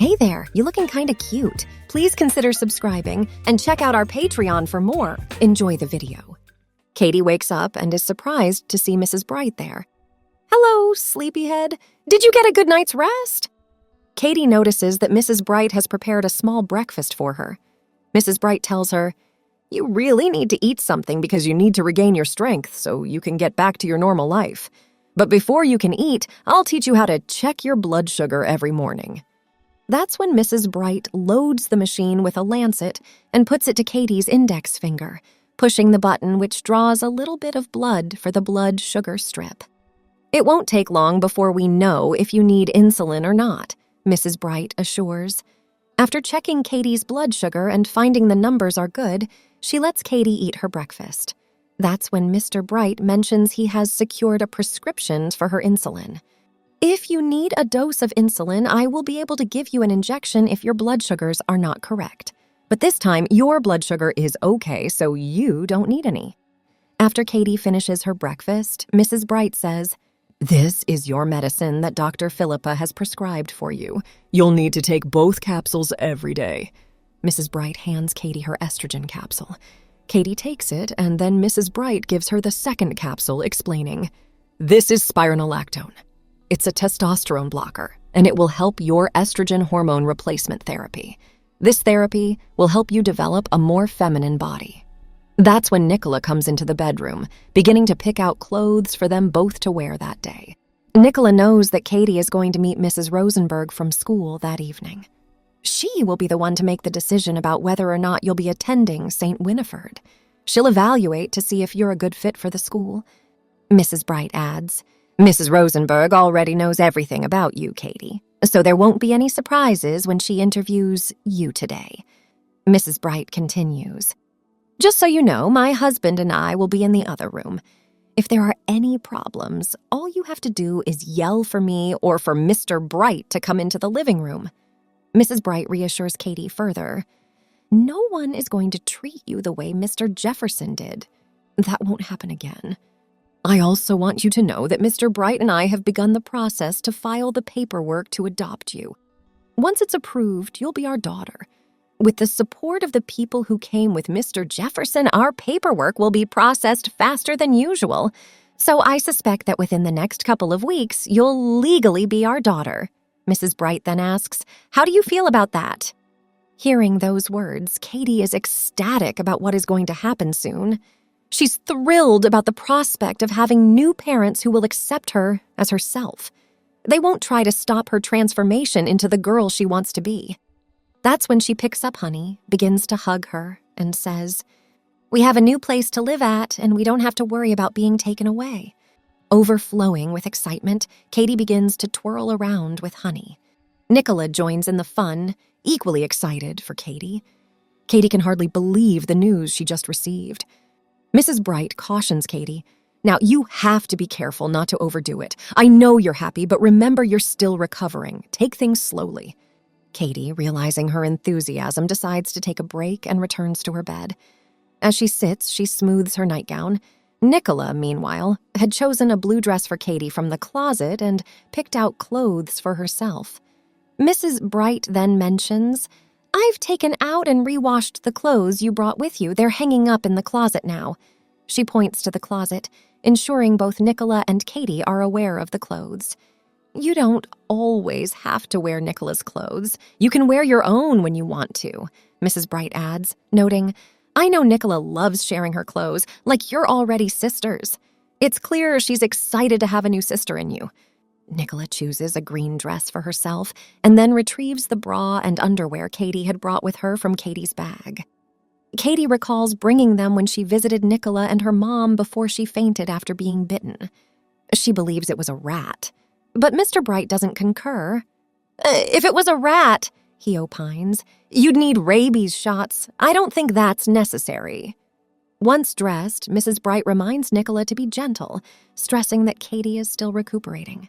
Hey there, you looking kinda cute. Please consider subscribing and check out our Patreon for more. Enjoy the video. Katie wakes up and is surprised to see Mrs. Bright there. Hello, sleepyhead. Did you get a good night's rest? Katie notices that Mrs. Bright has prepared a small breakfast for her. Mrs. Bright tells her, "You really need to eat something because you need to regain your strength so you can get back to your normal life. But before you can eat, I'll teach you how to check your blood sugar every morning." That's when Mrs. Bright loads the machine with a lancet and puts it to Katie's index finger, pushing the button which draws a little bit of blood for the blood sugar strip. "It won't take long before we know if you need insulin or not," Mrs. Bright assures. After checking Katie's blood sugar and finding the numbers are good, she lets Katie eat her breakfast. That's when Mr. Bright mentions he has secured a prescription for her insulin. "If you need a dose of insulin, I will be able to give you an injection if your blood sugars are not correct. But this time, your blood sugar is okay, so you don't need any." After Katie finishes her breakfast, Mrs. Bright says, "This is your medicine that Dr. Philippa has prescribed for you. You'll need to take both capsules every day." Mrs. Bright hands Katie her estrogen capsule. Katie takes it, and then Mrs. Bright gives her the second capsule, explaining, "This is spironolactone. It's a testosterone blocker, and it will help your estrogen hormone replacement therapy. This therapy will help you develop a more feminine body." That's when Nicola comes into the bedroom, beginning to pick out clothes for them both to wear that day. Nicola knows that Katie is going to meet Mrs. Rosenberg from school that evening. She will be the one to make the decision about whether or not you'll be attending St. Winifred. She'll evaluate to see if you're a good fit for the school. Mrs. Bright adds, "Mrs. Rosenberg already knows everything about you, Katie, so there won't be any surprises when she interviews you today." Mrs. Bright continues, "Just so you know, my husband and I will be in the other room. If there are any problems, all you have to do is yell for me or for Mr. Bright to come into the living room." Mrs. Bright reassures Katie further, "No one is going to treat you the way Mr. Jefferson did. That won't happen again. I also want you to know that Mr. Bright and I have begun the process to file the paperwork to adopt you. Once it's approved, you'll be our daughter. With the support of the people who came with Mr. Jefferson, our paperwork will be processed faster than usual. So I suspect that within the next couple of weeks, you'll legally be our daughter." Mrs. Bright then asks, "How do you feel about that?" Hearing those words, Katie is ecstatic about what is going to happen soon. She's thrilled about the prospect of having new parents who will accept her as herself. They won't try to stop her transformation into the girl she wants to be. That's when she picks up Honey, begins to hug her, and says, "We have a new place to live at, and we don't have to worry about being taken away." Overflowing with excitement, Katie begins to twirl around with Honey. Nicola joins in the fun, equally excited for Katie. Katie can hardly believe the news she just received. Mrs. Bright cautions Katie, "Now, you have to be careful not to overdo it. I know you're happy, but remember you're still recovering. Take things slowly." Katie, realizing her enthusiasm, decides to take a break and returns to her bed. As she sits, she smooths her nightgown. Nicola, meanwhile, had chosen a blue dress for Katie from the closet and picked out clothes for herself. Mrs. Bright then mentions, "I've taken out and rewashed the clothes you brought with you. They're hanging up in the closet now." She points to the closet, ensuring both Nicola and Katie are aware of the clothes. "You don't always have to wear Nicola's clothes. You can wear your own when you want to," Mrs. Bright adds, noting, "I know Nicola loves sharing her clothes, like you're already sisters. It's clear she's excited to have a new sister in you." Nicola chooses a green dress for herself and then retrieves the bra and underwear Katie had brought with her from Katie's bag. Katie recalls bringing them when she visited Nicola and her mom before she fainted after being bitten. She believes it was a rat, but Mr. Bright doesn't concur. "If it was a rat," he opines, "you'd need rabies shots. I don't think that's necessary." Once dressed, Mrs. Bright reminds Nicola to be gentle, stressing that Katie is still recuperating.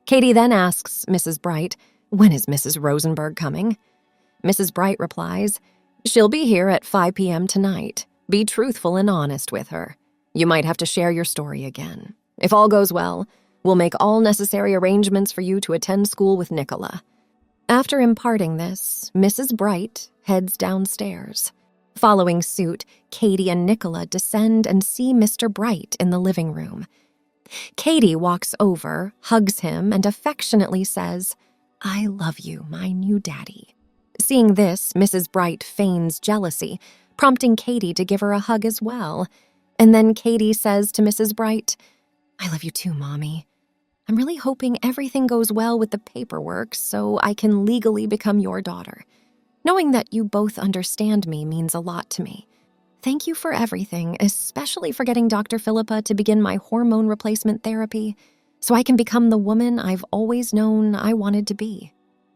Katie then asks Mrs. Bright, "When is Mrs. Rosenberg coming?" Mrs. Bright replies, "She'll be here at 5 p.m. tonight. Be truthful and honest with her. You might have to share your story again. If all goes well, we'll make all necessary arrangements for you to attend school with Nicola." After imparting this, Mrs. Bright heads downstairs. Following suit, Katie and Nicola descend and see Mr. Bright in the living room. Katie walks over, hugs him, and affectionately says, "I love you, my new daddy." Seeing this, Mrs. Bright feigns jealousy, prompting Katie to give her a hug as well. And then Katie says to Mrs. Bright, "I love you too, Mommy. I'm really hoping everything goes well with the paperwork so I can legally become your daughter. Knowing that you both understand me means a lot to me. Thank you for everything, especially for getting Dr. Philippa to begin my hormone replacement therapy so I can become the woman I've always known I wanted to be."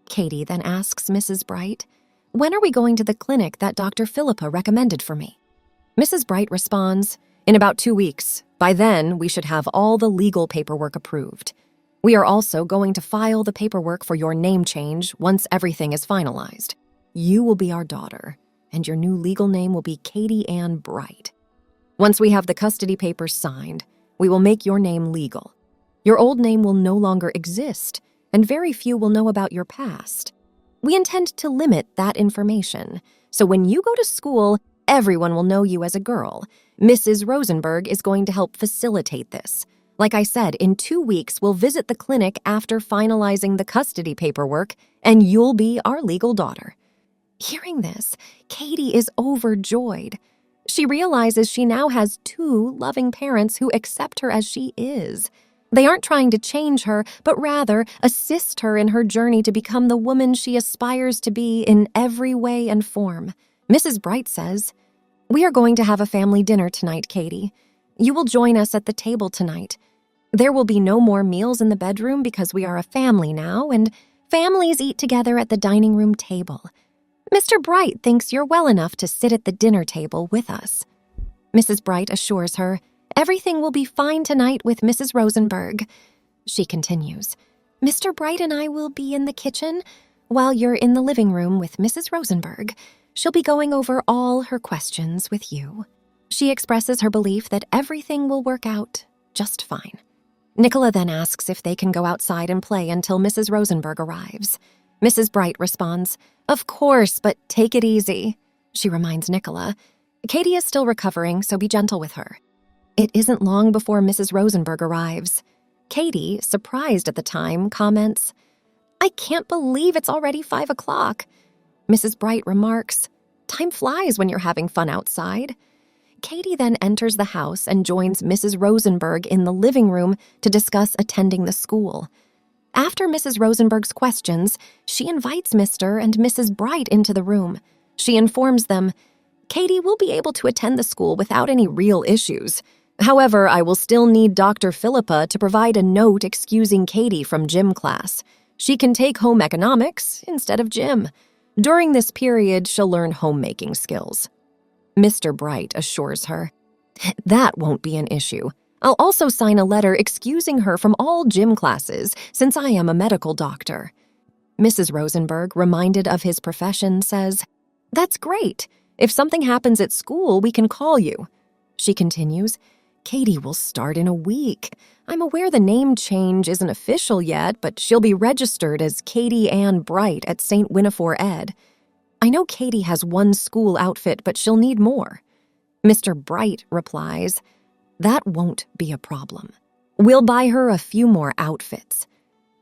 Katie then asks Mrs. Bright, "When are we going to the clinic that Dr. Philippa recommended for me?" Mrs. Bright responds, "In about 2 weeks. By then, we should have all the legal paperwork approved. We are also going to file the paperwork for your name change once everything is finalized. You will be our daughter, and your new legal name will be Katie Ann Bright. Once we have the custody papers signed, we will make your name legal. Your old name will no longer exist, and very few will know about your past. We intend to limit that information, so when you go to school, everyone will know you as a girl. Mrs. Rosenberg is going to help facilitate this. Like I said, in 2 weeks, we'll visit the clinic after finalizing the custody paperwork, and you'll be our legal daughter." Hearing this, Katie is overjoyed. She realizes she now has 2 loving parents who accept her as she is. They aren't trying to change her, but rather assist her in her journey to become the woman she aspires to be in every way and form. Mrs. Bright says, "We are going to have a family dinner tonight, Katie. You will join us at the table tonight. There will be no more meals in the bedroom because we are a family now, and families eat together at the dining room table. Mr. Bright thinks you're well enough to sit at the dinner table with us." Mrs. Bright assures her, "Everything will be fine tonight with Mrs. Rosenberg." She continues, "Mr. Bright and I will be in the kitchen while you're in the living room with Mrs. Rosenberg. She'll be going over all her questions with you." She expresses her belief that everything will work out just fine. Nicola then asks if they can go outside and play until Mrs. Rosenberg arrives. Mrs. Bright responds, "Of course, but take it easy." She reminds Nicola, "Katie is still recovering, so be gentle with her." It isn't long before Mrs. Rosenberg arrives. Katie, surprised at the time, comments, "I can't believe it's already 5 o'clock." Mrs. Bright remarks, "Time flies when you're having fun outside." Katie then enters the house and joins Mrs. Rosenberg in the living room to discuss attending the school. After Mrs. Rosenberg's questions, she invites Mr. and Mrs. Bright into the room. She informs them, "Katie will be able to attend the school without any real issues. However, I will still need Dr. Philippa to provide a note excusing Katie from gym class. She can take home economics instead of gym. During this period, she'll learn homemaking skills." Mr. Bright assures her, "That won't be an issue. I'll also sign a letter excusing her from all gym classes since I am a medical doctor." Mrs. Rosenberg, reminded of his profession, says, "That's great. If something happens at school, we can call you." She continues, "Katie will start in a week. I'm aware the name change isn't official yet, but she'll be registered as Katie Ann Bright at St. Winifred Ed. I know Katie has 1 school outfit, but she'll need more." Mr. Bright replies, "That won't be a problem. We'll buy her a few more outfits."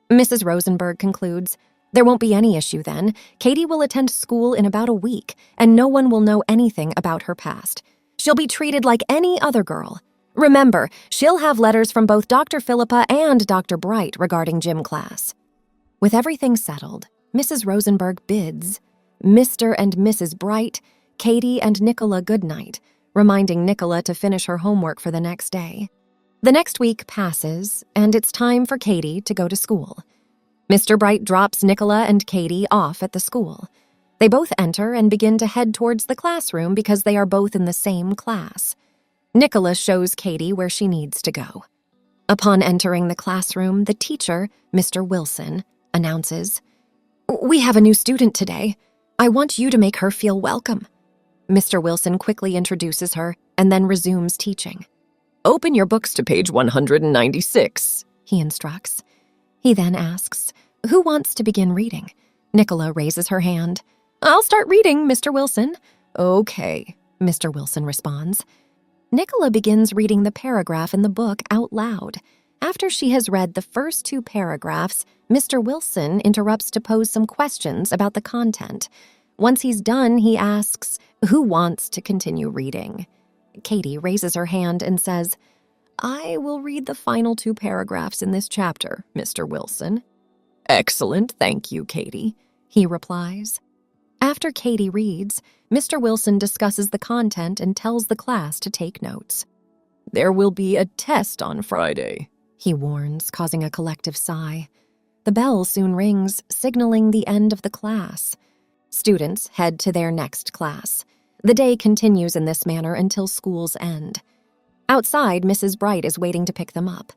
Mrs. Rosenberg concludes, "There won't be any issue then. Katie will attend school in about a week, and no one will know anything about her past. She'll be treated like any other girl. Remember, she'll have letters from both Dr. Philippa and Dr. Bright regarding gym class." With everything settled, Mrs. Rosenberg bids Mr. and Mrs. Bright, Katie and Nicola goodnight, reminding Nicola to finish her homework for the next day. The next week passes, and it's time for Katie to go to school. Mr. Bright drops Nicola and Katie off at the school. They both enter and begin to head towards the classroom because they are both in the same class. Nicola shows Katie where she needs to go. Upon entering the classroom, the teacher, Mr. Wilson, announces, "We have a new student today. I want you to make her feel welcome." Mr. Wilson quickly introduces her and then resumes teaching. "Open your books to page 196, he instructs. He then asks, "Who wants to begin reading?" Nicola raises her hand. I'll start reading, Mr. Wilson. Okay, Mr. Wilson responds. Nicola begins reading the paragraph in the book out loud. After she has read the first 2 paragraphs, Mr. Wilson interrupts to pose some questions about the content. Once he's done, he asks, who wants to continue reading? Katie raises her hand and says, I will read the final 2 paragraphs in this chapter, Mr. Wilson. Excellent, thank you, Katie, he replies. After Katie reads, Mr. Wilson discusses the content and tells the class to take notes. There will be a test on Friday, he warns, causing a collective sigh. The bell soon rings, signaling the end of the class. Students head to their next class. The day continues in this manner until school's end. Outside, Mrs. Bright is waiting to pick them up.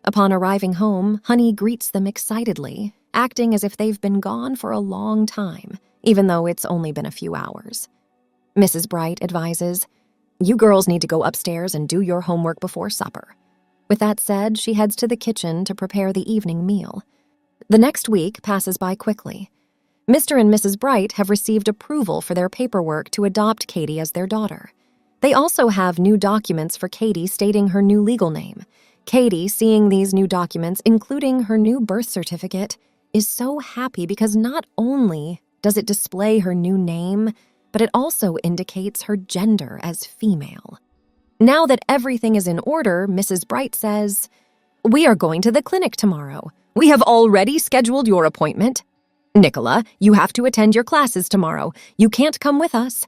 Upon arriving home, Honey greets them excitedly, acting as if they've been gone for a long time, even though it's only been a few hours. Mrs. Bright advises, you girls need to go upstairs and do your homework before supper. With that said, she heads to the kitchen to prepare the evening meal. The next week passes by quickly. Mr. and Mrs. Bright have received approval for their paperwork to adopt Katie as their daughter. They also have new documents for Katie stating her new legal name. Katie, seeing these new documents, including her new birth certificate, is so happy because not only does it display her new name, but it also indicates her gender as female. Now that everything is in order, Mrs. Bright says, we are going to the clinic tomorrow. We have already scheduled your appointment. Nicola, you have to attend your classes tomorrow. You can't come with us.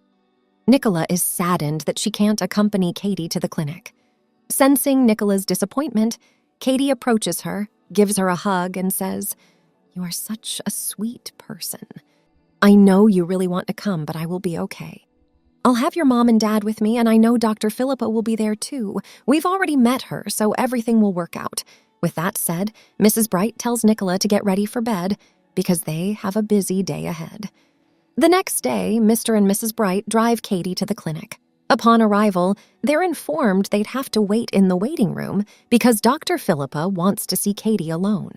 Nicola is saddened that she can't accompany Katie to the clinic. Sensing Nicola's disappointment, Katie approaches her, gives her a hug, and says, you are such a sweet person. I know you really want to come, but I will be okay. I'll have your mom and dad with me, and I know Dr. Philippa will be there too. We've already met her, so everything will work out. With that said, Mrs. Bright tells Nicola to get ready for bed because they have a busy day ahead. The next day, Mr. and Mrs. Bright drive Katie to the clinic. Upon arrival, they're informed they'd have to wait in the waiting room because Dr. Philippa wants to see Katie alone.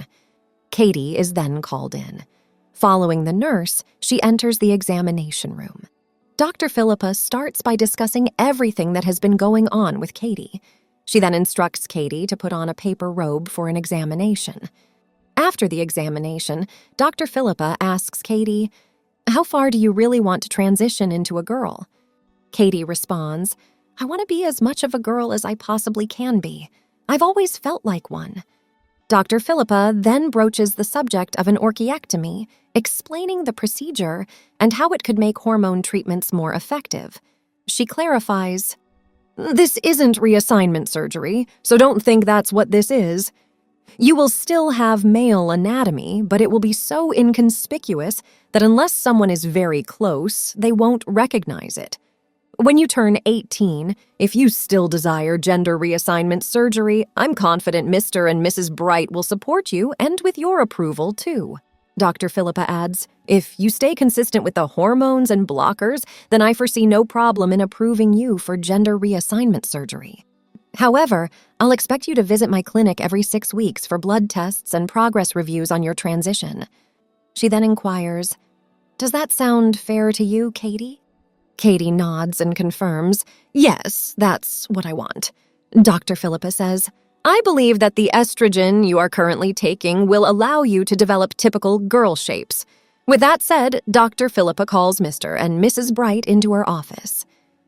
Katie is then called in. Following the nurse, she enters the examination room. Dr. Philippa starts by discussing everything that has been going on with Katie. She then instructs Katie to put on a paper robe for an examination. After the examination, Dr. Philippa asks Katie, how far do you really want to transition into a girl? Katie responds, I want to be as much of a girl as I possibly can be. I've always felt like one. Dr. Philippa then broaches the subject of an orchiectomy, explaining the procedure and how it could make hormone treatments more effective. She clarifies, this isn't reassignment surgery, so don't think that's what this is. You will still have male anatomy, but it will be so inconspicuous that unless someone is very close, they won't recognize it. When you turn 18, if you still desire gender reassignment surgery, I'm confident Mr. and Mrs. Bright will support you, and with your approval, too. Dr. Philippa adds, if you stay consistent with the hormones and blockers, then I foresee no problem in approving you for gender reassignment surgery. However, I'll expect you to visit my clinic every 6 weeks for blood tests and progress reviews on your transition. She then inquires, does that sound fair to you, Katie? Katie nods and confirms, yes, that's what I want. Dr. Philippa says, I believe that the estrogen you are currently taking will allow you to develop typical girl shapes. With that said, Dr. Philippa calls Mr. and Mrs. Bright into her office.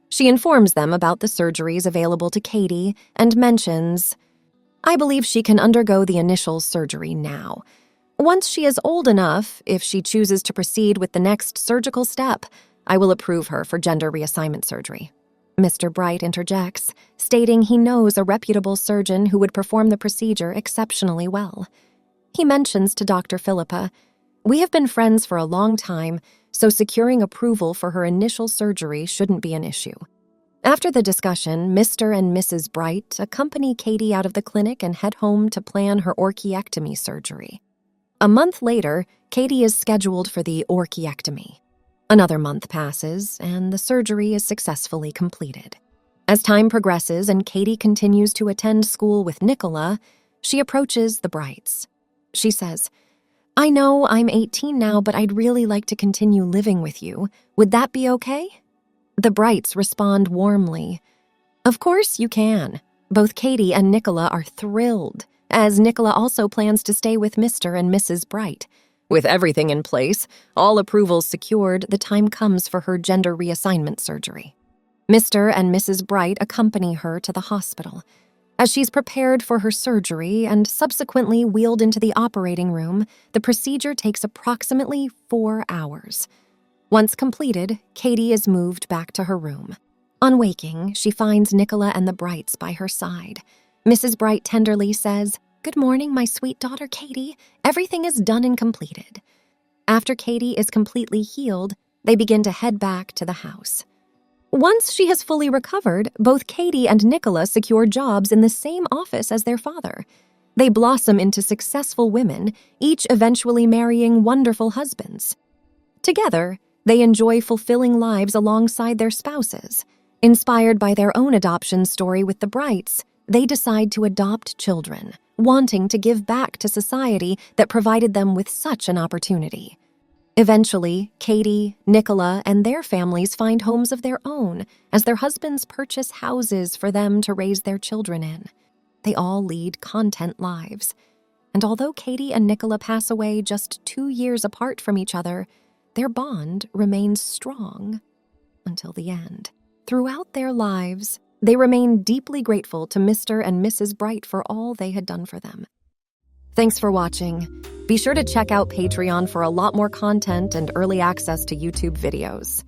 She informs them about the surgeries available to Katie and mentions, I believe she can undergo the initial surgery now. Once she is old enough, if she chooses to proceed with the next surgical step, I will approve her for gender reassignment surgery. Mr. Bright interjects, stating he knows a reputable surgeon who would perform the procedure exceptionally well. He mentions to Dr. Philippa, we have been friends for a long time, so securing approval for her initial surgery shouldn't be an issue. After the discussion, Mr. and Mrs. Bright accompany Katie out of the clinic and head home to plan her orchiectomy surgery. A month later, Katie is scheduled for the orchiectomy. Another month passes, and the surgery is successfully completed. As time progresses and Katie continues to attend school with Nicola, she approaches the Brights. She says, I know I'm 18 now, but I'd really like to continue living with you. Would that be okay? The Brights respond warmly. Of course you can. Both Katie and Nicola are thrilled, as Nicola also plans to stay with Mr. and Mrs. Bright. With everything in place, all approvals secured, the time comes for her gender reassignment surgery. Mr. and Mrs. Bright accompany her to the hospital. As she's prepared for her surgery and subsequently wheeled into the operating room, the procedure takes approximately 4 hours. Once completed, Katie is moved back to her room. On waking, she finds Nicola and the Brights by her side. Mrs. Bright tenderly says, "Good morning, my sweet daughter Katie. Everything is done and completed." After Katie is completely healed, they begin to head back to the house. Once she has fully recovered, both Katie and Nicola secure jobs in the same office as their father. They blossom into successful women, each eventually marrying wonderful husbands. Together, they enjoy fulfilling lives alongside their spouses. Inspired by their own adoption story with the Brights, they decide to adopt children, wanting to give back to society that provided them with such an opportunity. Eventually, Katie, Nicola, and their families find homes of their own as their husbands purchase houses for them to raise their children in. They all lead content lives. And although Katie and Nicola pass away just 2 years apart from each other, their bond remains strong until the end. Throughout their lives, they remain deeply grateful to Mr. and Mrs. Bright for all they had done for them. Thanks for watching. Be sure to check out Patreon for a lot more content and early access to YouTube videos.